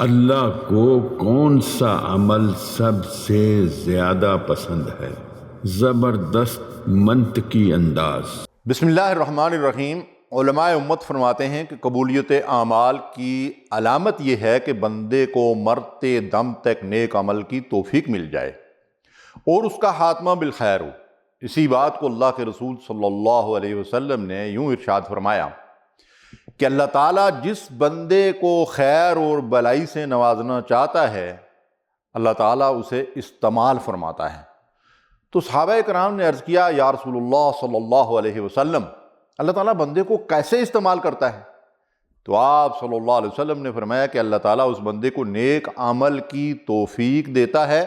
اللہ کو کون سا عمل سب سے زیادہ پسند ہے؟ زبردست منطقی انداز۔ بسم اللہ الرحمن الرحیم۔ علماء امت فرماتے ہیں کہ قبولیت اعمال کی علامت یہ ہے کہ بندے کو مرتے دم تک نیک عمل کی توفیق مل جائے اور اس کا خاتمہ بالخیر ہو۔ اسی بات کو اللہ کے رسول صلی اللہ علیہ وسلم نے یوں ارشاد فرمایا کہ اللہ تعالیٰ جس بندے کو خیر اور بلائی سے نوازنا چاہتا ہے اللہ تعالیٰ اسے استعمال فرماتا ہے۔ تو صحابہ کرام نے عرض کیا یا رسول اللہ صلی اللہ علیہ وسلم، اللہ تعالیٰ بندے کو کیسے استعمال کرتا ہے؟ تو آپ صلی اللہ علیہ وسلم نے فرمایا کہ اللہ تعالیٰ اس بندے کو نیک عمل کی توفیق دیتا ہے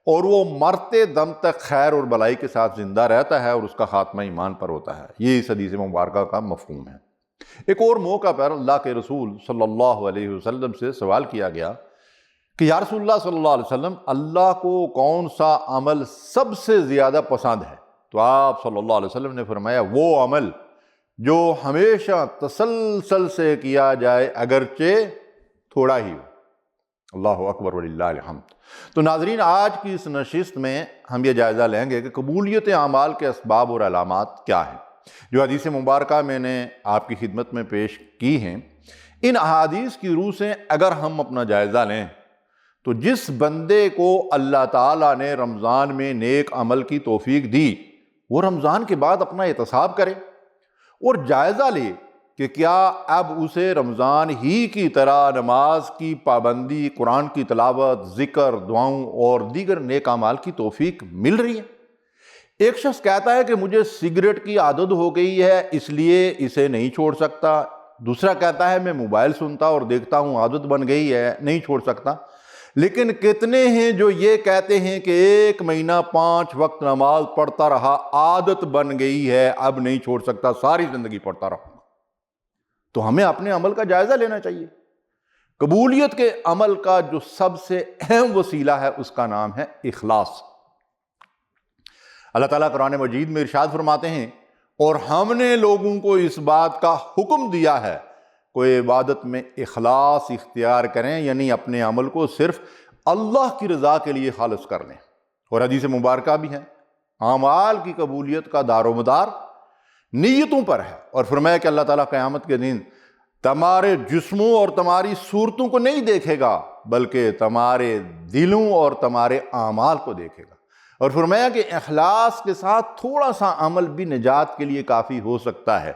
اور وہ مرتے دم تک خیر اور بلائی کے ساتھ زندہ رہتا ہے اور اس کا خاتمہ ایمان پر ہوتا ہے۔ یہ اس حدیث مبارکہ کا مفہوم ہے۔ ایک اور موقع پر اللہ کے رسول صلی اللہ علیہ وسلم سے سوال کیا گیا کہ یا رسول اللہ صلی اللہ علیہ وسلم، اللہ کو کون سا عمل سب سے زیادہ پسند ہے؟ تو آپ صلی اللہ علیہ وسلم نے فرمایا وہ عمل جو ہمیشہ تسلسل سے کیا جائے اگرچہ تھوڑا ہی ہو۔ اللہ اکبر وللہ الحمد۔ تو ناظرین، آج کی اس نشست میں ہم یہ جائزہ لیں گے کہ قبولیت اعمال کے اسباب اور علامات کیا ہیں۔ جو حدیث مبارکہ میں نے آپ کی خدمت میں پیش کی ہیں، ان احادیث کی روح سے اگر ہم اپنا جائزہ لیں تو جس بندے کو اللہ تعالیٰ نے رمضان میں نیک عمل کی توفیق دی وہ رمضان کے بعد اپنا احتساب کرے اور جائزہ لے کہ کیا اب اسے رمضان ہی کی طرح نماز کی پابندی، قرآن کی تلاوت، ذکر، دعاؤں اور دیگر نیک اعمال کی توفیق مل رہی ہے۔ ایک شخص کہتا ہے کہ مجھے سگریٹ کی عادت ہو گئی ہے اس لیے اسے نہیں چھوڑ سکتا۔ دوسرا کہتا ہے میں موبائل سنتا اور دیکھتا ہوں، عادت بن گئی ہے، نہیں چھوڑ سکتا۔ لیکن کتنے ہیں جو یہ کہتے ہیں کہ 1 مہینہ 5 وقت نماز پڑھتا رہا، عادت بن گئی ہے، اب نہیں چھوڑ سکتا، ساری زندگی پڑھتا رہا۔ تو ہمیں اپنے عمل کا جائزہ لینا چاہیے۔ قبولیت کے عمل کا جو سب سے اہم وسیلہ ہے اس کا نام ہے اخلاص۔ اللہ تعالیٰ قرآن مجید میں ارشاد فرماتے ہیں اور ہم نے لوگوں کو اس بات کا حکم دیا ہے کوئی عبادت میں اخلاص اختیار کریں، یعنی اپنے عمل کو صرف اللہ کی رضا کے لیے خالص کر لیں۔ اور حدیث مبارکہ بھی ہے اعمال کی قبولیت کا دار و مدار نیتوں پر ہے، اور فرمایا کہ اللہ تعالیٰ قیامت کے دن تمہارے جسموں اور تمہاری صورتوں کو نہیں دیکھے گا بلکہ تمہارے دلوں اور تمہارے اعمال کو دیکھے گا۔ اور فرمایا کہ اخلاص کے ساتھ تھوڑا سا عمل بھی نجات کے لیے کافی ہو سکتا ہے۔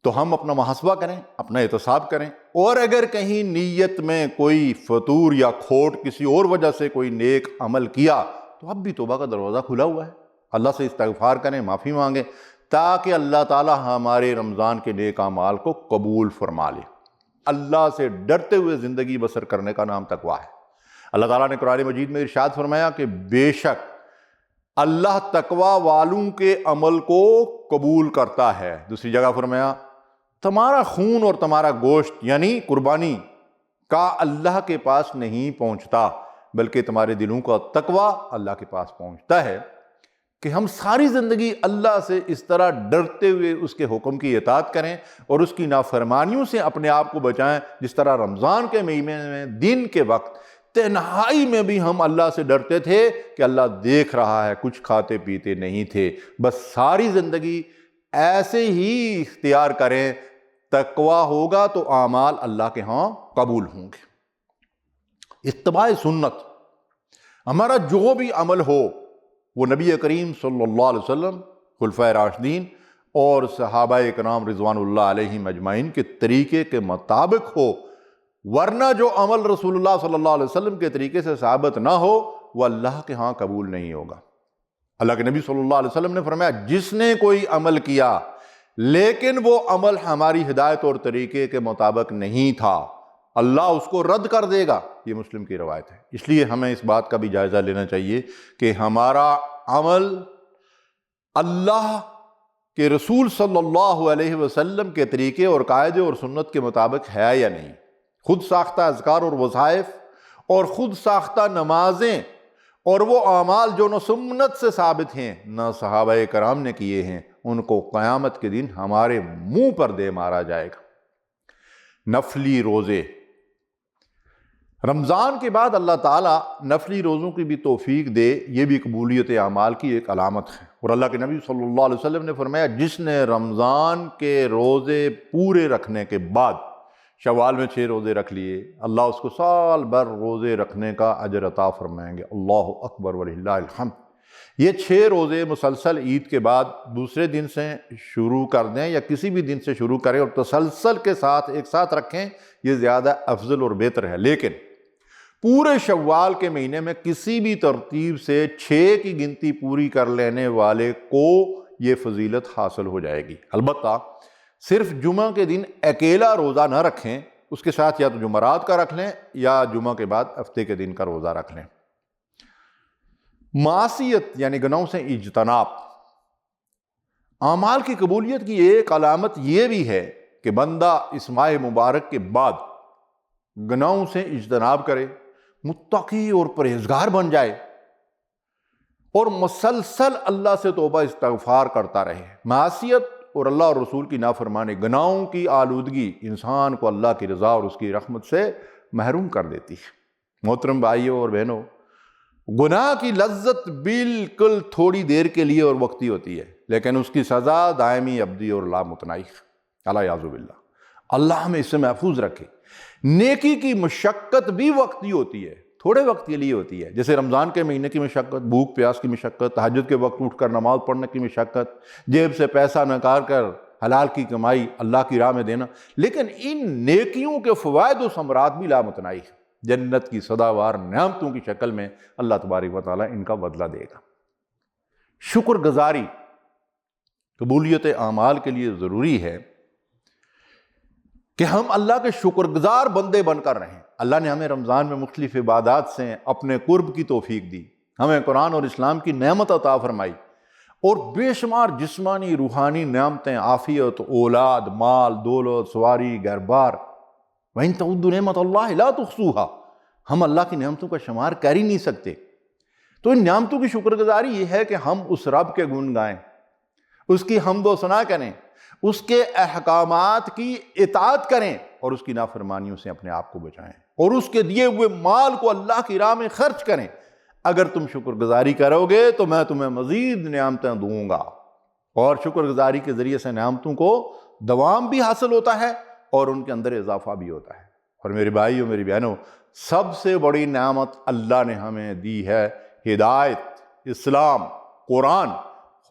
تو ہم اپنا محاسبہ کریں، اپنا احتساب کریں، اور اگر کہیں نیت میں کوئی فطور یا کھوٹ کسی اور وجہ سے کوئی نیک عمل کیا تو اب بھی توبہ کا دروازہ کھلا ہوا ہے۔ اللہ سے استغفار کریں، معافی مانگیں تاکہ اللہ تعالیٰ ہمارے رمضان کے نیک اعمال کو قبول فرما لے۔ اللہ سے ڈرتے ہوئے زندگی بسر کرنے کا نام تقویٰ ہے۔ اللہ تعالیٰ نے قرآن مجید میں ارشاد فرمایا کہ بے شک اللہ تقویٰ والوں کے عمل کو قبول کرتا ہے۔ دوسری جگہ فرمایا تمہارا خون اور تمہارا گوشت یعنی قربانی کا اللہ کے پاس نہیں پہنچتا بلکہ تمہارے دلوں کا تقویٰ اللہ کے پاس پہنچتا ہے۔ کہ ہم ساری زندگی اللہ سے اس طرح ڈرتے ہوئے اس کے حکم کی اطاعت کریں اور اس کی نافرمانیوں سے اپنے آپ کو بچائیں، جس طرح رمضان کے مہینے میں دن کے وقت تنہائی میں بھی ہم اللہ سے ڈرتے تھے کہ اللہ دیکھ رہا ہے، کچھ کھاتے پیتے نہیں تھے۔ بس ساری زندگی ایسے ہی اختیار کریں، تقویٰ ہوگا تو اعمال اللہ کے ہاں قبول ہوں گے۔ اتباع سنت، ہمارا جو بھی عمل ہو وہ نبی کریم صلی اللہ علیہ وسلم، خلفائے راشدین اور صحابہ کرام رضوان اللہ علیہم اجمعین کے طریقے کے مطابق ہو، ورنہ جو عمل رسول اللہ صلی اللہ علیہ وسلم کے طریقے سے ثابت نہ ہو وہ اللہ کے ہاں قبول نہیں ہوگا۔ اللہ کے نبی صلی اللہ علیہ وسلم نے فرمایا جس نے کوئی عمل کیا لیکن وہ عمل ہماری ہدایت اور طریقے کے مطابق نہیں تھا، اللہ اس کو رد کر دے گا۔ یہ مسلم کی روایت ہے۔ اس لیے ہمیں اس بات کا بھی جائزہ لینا چاہیے کہ ہمارا عمل اللہ کے رسول صلی اللہ علیہ وسلم کے طریقے اور قاعدے اور سنت کے مطابق ہے یا نہیں۔ خود ساختہ اذکار اور وظائف اور خود ساختہ نمازیں اور وہ اعمال جو نہ سنت سے ثابت ہیں نہ صحابہ کرام نے کیے ہیں، ان کو قیامت کے دن ہمارے منہ پر دے مارا جائے گا۔ نفلی روزے، رمضان کے بعد اللہ تعالیٰ نفلی روزوں کی بھی توفیق دے، یہ بھی قبولیت اعمال کی ایک علامت ہے۔ اور اللہ کے نبی صلی اللہ علیہ وسلم نے فرمایا جس نے رمضان کے روزے پورے رکھنے کے بعد شوال میں 6 روزے رکھ لیے، اللہ اس کو سال بھر روزے رکھنے کا اجر عطا فرمائیں گے۔ اللہ اکبر وللہ الحمد۔ یہ 6 روزے مسلسل عید کے بعد دوسرے دن سے شروع کر دیں یا کسی بھی دن سے شروع کریں اور تسلسل کے ساتھ ایک ساتھ رکھیں، یہ زیادہ افضل اور بہتر ہے۔ لیکن پورے شوال کے مہینے میں کسی بھی ترتیب سے 6 کی گنتی پوری کر لینے والے کو یہ فضیلت حاصل ہو جائے گی۔ البتہ صرف جمعہ کے دن اکیلا روزہ نہ رکھیں، اس کے ساتھ یا تو جمعرات کا رکھ لیں یا جمعہ کے بعد ہفتے کے دن کا روزہ رکھ لیں۔ معصیت یعنی گناہوں سے اجتناب۔ اعمال کی قبولیت کی ایک علامت یہ بھی ہے کہ بندہ اس ماہ مبارک کے بعد گناہوں سے اجتناب کرے، متقی اور پرہیزگار بن جائے اور مسلسل اللہ سے توبہ استغفار کرتا رہے۔ معصیت اور اللہ اور رسول کی نافرمانی، گناہوں کی آلودگی انسان کو اللہ کی رضا اور اس کی رحمت سے محروم کر دیتی ہے۔ محترم بھائیوں اور بہنوں، گناہ کی لذت بالکل تھوڑی دیر کے لیے اور وقتی ہوتی ہے، لیکن اس کی سزا دائمی، ابدی اور لامتناہی۔ الیاذ باللہ، اللہ ہمیں اس سے محفوظ رکھے۔ نیکی کی مشقت بھی وقتی ہوتی ہے، تھوڑے وقت کے لیے ہوتی ہے، جیسے رمضان کے مہینے کی مشقت، بھوک پیاس کی مشقت، تہجد کے وقت اٹھ کر نماز پڑھنے کی مشقت، جیب سے پیسہ نکال کر حلال کی کمائی اللہ کی راہ میں دینا۔ لیکن ان نیکیوں کے فوائد و ثمرات بھی لامتناہی ہے، جنت کی سداوار نعمتوں کی شکل میں اللہ تبارک و تعالیٰ ان کا بدلہ دے گا۔ شکر گزاری قبولیت اعمال کے لیے ضروری ہے کہ ہم اللہ کے شکر گزار بندے بن کر رہیں۔ اللہ نے ہمیں رمضان میں مختلف عبادات سے اپنے قرب کی توفیق دی، ہمیں قرآن اور اسلام کی نعمت عطا فرمائی اور بے شمار جسمانی روحانی نعمتیں، عافیت، اولاد، مال، دولت، سواری، گھر بار۔ وَإِن تَعُدُّوا نِعْمَتَ اللَّهِ لَا تُحْصُوهَا، ہم اللہ کی نعمتوں کا شمار کر ہی نہیں سکتے۔ تو ان نعمتوں کی شکر گزاری یہ ہے کہ ہم اس رب کے گن گائیں، اس کی حمد و ثنا کریں، اس کے احکامات کی اطاعت کریں اور اس کی نافرمانیوں سے اپنے آپ کو بچائیں اور اس کے دیے ہوئے مال کو اللہ کی راہ میں خرچ کریں۔ اگر تم شکر گزاری کرو گے تو میں تمہیں مزید نعمتیں دوں گا، اور شکر گزاری کے ذریعے سے نعمتوں کو دوام بھی حاصل ہوتا ہے اور ان کے اندر اضافہ بھی ہوتا ہے۔ اور میرے بھائیوں میری بہنوں، سب سے بڑی نعمت اللہ نے ہمیں دی ہے ہدایت، اسلام، قرآن۔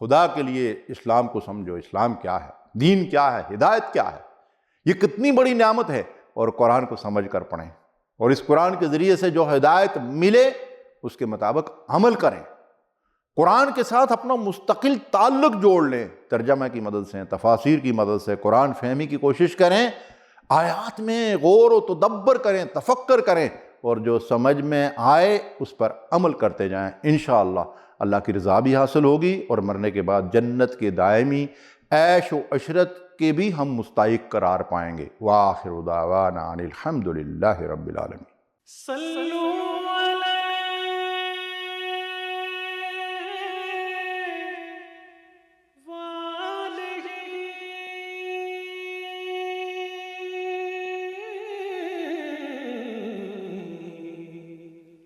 خدا کے لیے اسلام کو سمجھو، اسلام کیا ہے، دین کیا ہے، ہدایت کیا ہے، یہ کتنی بڑی نعمت ہے، اور قرآن کو سمجھ کر پڑھیں اور اس قرآن کے ذریعے سے جو ہدایت ملے اس کے مطابق عمل کریں۔ قرآن کے ساتھ اپنا مستقل تعلق جوڑ لیں، ترجمہ کی مدد سے، تفاسیر کی مدد سے قرآن فہمی کی کوشش کریں، آیات میں غور و تدبر کریں، تفکر کریں اور جو سمجھ میں آئے اس پر عمل کرتے جائیں۔ انشاءاللہ اللہ کی رضا بھی حاصل ہوگی اور مرنے کے بعد جنت کے دائمی عیش و عشرت کے بھی ہم مستحق قرار پائیں گے۔ وآخر دعوانا ان الحمد للہ رب العالمین۔